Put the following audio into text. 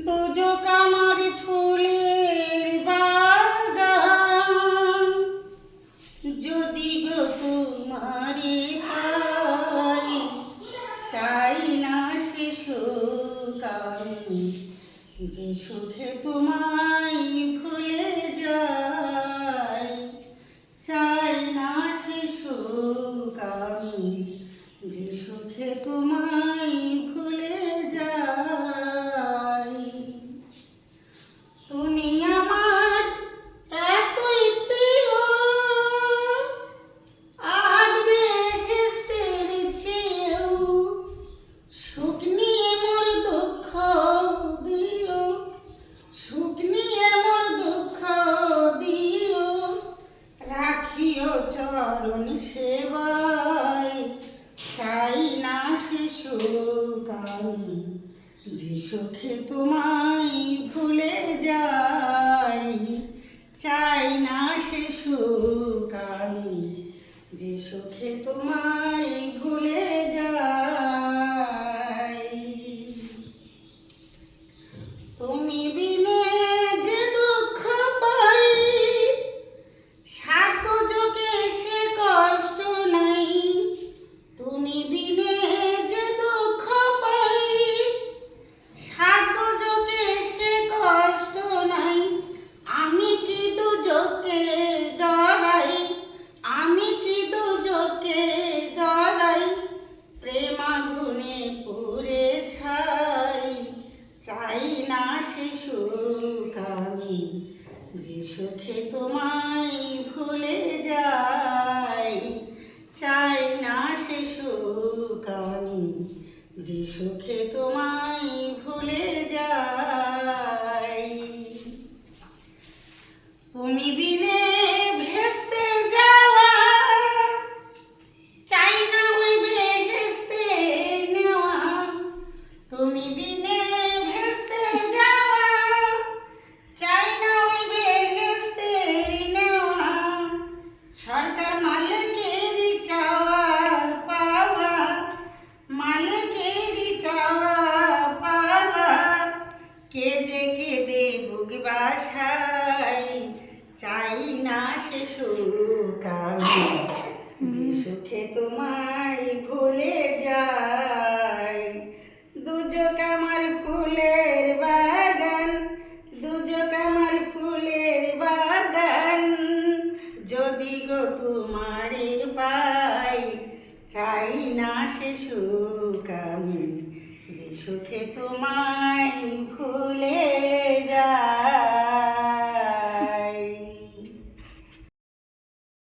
দুজক আমার ফুলের বাগান, যদি গো তোমারে পাই, চাই না সে সুখ আমি, যে সুখে তোমায় ভুলে যাই। চাই না সে সুখ আমি, যে সুখে তোমায় ভুলে যাই। তুমি আমার এতই প্রিয়, আর বেহেশতের চেয়েও, সুখ নিয়ে মোর দুঃখ দিও, সুখ নিয়ে মোর দুঃখ দিও, রাখিও চরণ সেবায়। চাই না সে সুখ আমি, যে সুখে তোমায় ভুলে যাই। চাই না সে সুখ আমি, যে সুখে তোমায় ভুলে যাই। তুমি বিনে যে দুঃখ পাই, সাত যোগে সে কষ্ট নাই। তুমি বিনে যে দুঃখ পাই, সাত যোগে সে কষ্ট নাই। আমি কি দুজকে ডরাই, আমি কি দুজকে ডরাই, প্রেম আগুনে পুড়ে ছাই। চাই না সে সুখ আমি, যে সুখে তোমায় ভুলে যাই। চাই না সে সুখ আমি, যে সুখে তোমায় ভুলে যাই। তুমি বিনে ভেস্তে যাওয়া, চাই না ওই বেহেশতে নেওয়া। তুমি বিনে ভেস্তে যাওয়া, চাই না ওই বেহেশতে নেওয়া। সরকার মালিকেরই চাওয়া পাওয়া, মালিকেরই চাওয়া পাওয়া। কেঁদে কেঁদে বুক বাসাই, চাই না সে সুখ আমি, যে সুখে তোমায় ভুলে যাই। দুজক আমার ফুলের বাগান, দুজক আমার ফুলের বাগান, যদি গো তোমারে পাই। চাই না সে সুখ আমি, যে সুখে তোমায় ভুলে